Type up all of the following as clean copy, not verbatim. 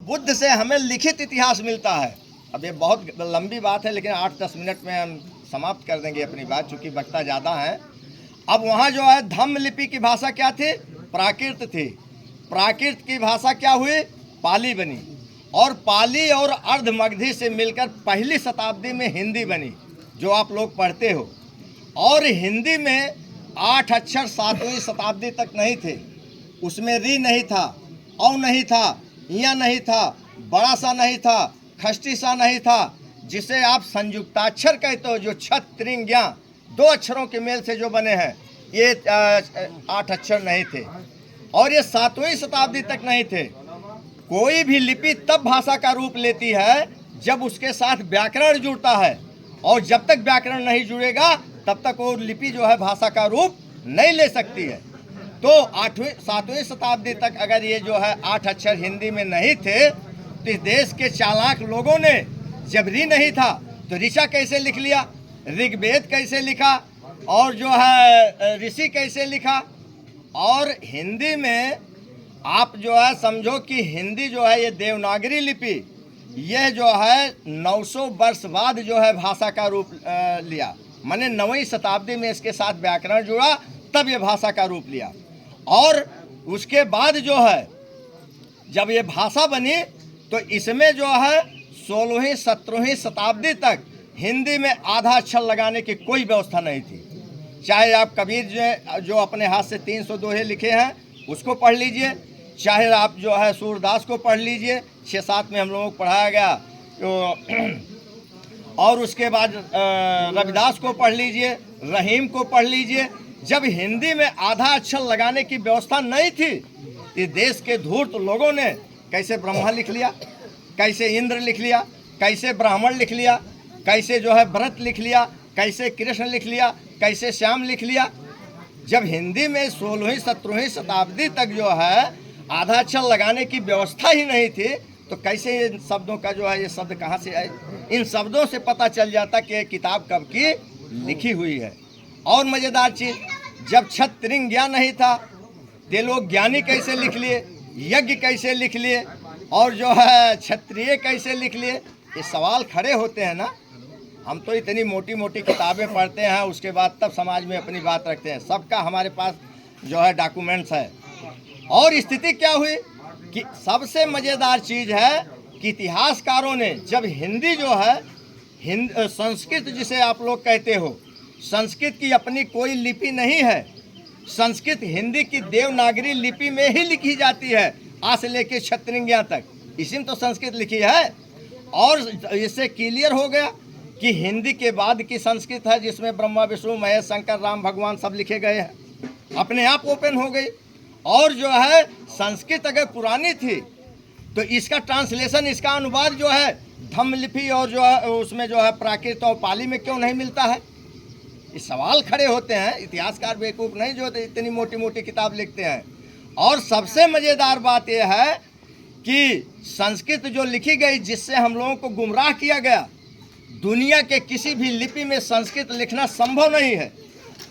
बुद्ध से हमें लिखित इतिहास मिलता है। अब ये बहुत लंबी बात है, लेकिन 8-10 मिनट में हम समाप्त कर देंगे अपनी बात, चूँकि वक्ता ज़्यादा है। अब वहाँ जो है धम्म लिपि की भाषा क्या थी? प्राकृत थी। प्राकृत की भाषा क्या हुई? पाली बनी। और पाली और अर्धमगधी से मिलकर पहली शताब्दी में हिंदी बनी, जो आप लोग पढ़ते हो। और हिंदी में 8 अक्षर 7वीं शताब्दी तक नहीं थे। उसमें री नहीं था, औ नहीं था, इया नहीं था, बड़ा सा नहीं था, खष्टी सा नहीं था, जिसे आप संयुक्ताक्षर कहते हो, जो छत त्रिंग ज्ञा 2 अक्षरों के मेल से जो बने हैं, ये 8 अक्षर नहीं थे। और ये 7वीं शताब्दी तक नहीं थे। कोई भी लिपि तब भाषा का रूप लेती है जब उसके साथ व्याकरण जुड़ता है, और जब तक व्याकरण नहीं जुड़ेगा तब तक वो लिपि जो है भाषा का रूप नहीं ले सकती है। तो 7वीं शताब्दी तक अगर ये जो है 8 अक्षर हिंदी में नहीं थे, तो इस देश के चालाक लोगों ने, जब री नहीं था तो ऋचा कैसे लिख लिया, ऋग्वेद कैसे लिखा, और जो है ऋषि कैसे लिखा। और हिंदी में आप जो है समझो कि हिंदी जो है ये देवनागरी लिपि, यह जो है 900 वर्ष बाद जो है भाषा का रूप लिया। माने 9वीं शताब्दी में इसके साथ व्याकरण जुड़ा, तब ये भाषा का रूप लिया। और उसके बाद जो है जब ये भाषा बनी, तो इसमें जो है 16वीं 17वीं शताब्दी तक हिंदी में आधा अक्षर लगाने की कोई व्यवस्था नहीं थी। चाहे आप कबीर जो अपने हाथ से 300 दोहे लिखे हैं उसको पढ़ लीजिए, चाहे आप जो है सूरदास को पढ़ लीजिए, 6-7 में हम लोगों को पढ़ाया गया, तो और उसके बाद रविदास को पढ़ लीजिए, रहीम को पढ़ लीजिए। जब हिंदी में आधा अक्षर लगाने की व्यवस्था नहीं थी, इस देश के धूर्त लोगों ने कैसे ब्रह्मा लिख लिया, कैसे इंद्र लिख लिया, कैसे ब्राह्मण लिख लिया, कैसे जो है व्रत लिख लिया, कैसे कृष्ण लिख लिया, कैसे श्याम लिख लिया। जब हिंदी में 16वीं 17वीं शताब्दी तक जो है आधा अक्षर लगाने की व्यवस्था ही नहीं थी, तो कैसे इन शब्दों का जो है ये शब्द कहाँ से आए? इन शब्दों से पता चल जाता कि ये किताब कब की लिखी हुई है। और मज़ेदार चीज़, जब छत त्रिंग ज्ञान नहीं था, ये लोग ज्ञानी कैसे लिख लिए, यज्ञ कैसे लिख लिए, और जो है क्षत्रिय कैसे लिख लिए? ये सवाल खड़े होते हैं ना। हम तो इतनी मोटी मोटी किताबें पढ़ते हैं, उसके बाद तब समाज में अपनी बात रखते हैं। सबका हमारे पास जो है डॉक्यूमेंट्स है। और स्थिति क्या हुई कि सबसे मज़ेदार चीज़ है कि इतिहासकारों ने जब हिंदी जो है संस्कृत जिसे आप लोग कहते हो, संस्कृत की अपनी कोई लिपि नहीं है। संस्कृत हिंदी की देवनागरी लिपि में ही लिखी जाती है, आज से लेके क्षत्रिंज्ञा तक, इसी में तो संस्कृत लिखी है। और इससे क्लियर हो गया कि हिंदी के बाद की संस्कृत है, जिसमें ब्रह्मा विष्णु महेश शंकर राम भगवान सब लिखे गए हैं, अपने आप ओपन हो गई। और जो है संस्कृत अगर पुरानी थी तो इसका ट्रांसलेशन, इसका अनुवाद जो है धम्म लिपि और जो है उसमें जो है प्राकृत और पाली में क्यों नहीं मिलता है? ये सवाल खड़े होते हैं। इतिहासकार बेवकूफ़ नहीं जो इतनी मोटी मोटी किताब लिखते हैं। और सबसे मज़ेदार बात यह है कि संस्कृत जो लिखी गई, जिससे हम लोगों को गुमराह किया गया, दुनिया के किसी भी लिपि में संस्कृत लिखना संभव नहीं है।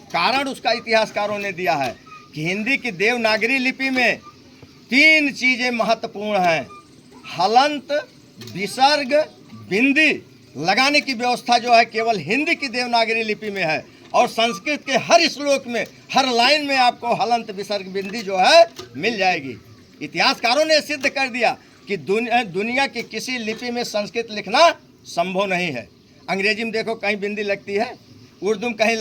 कारण उसका इतिहासकारों ने दिया है कि हिंदी की देवनागरी लिपि में 3 चीज़ें महत्वपूर्ण हैं। हलंत, विसर्ग, बिंदी लगाने की व्यवस्था जो है केवल हिंदी की देवनागरी लिपि में है। और संस्कृत के हर श्लोक में, हर लाइन में आपको हलंत, विसर्ग, बिंदी जो है मिल जाएगी। इतिहासकारों ने सिद्ध कर दिया कि दुनिया की किसी लिपि में संस्कृत लिखना संभव नहीं है। अंग्रेजी में देखो कहीं बिंदी लगती है, उर्दू में कहीं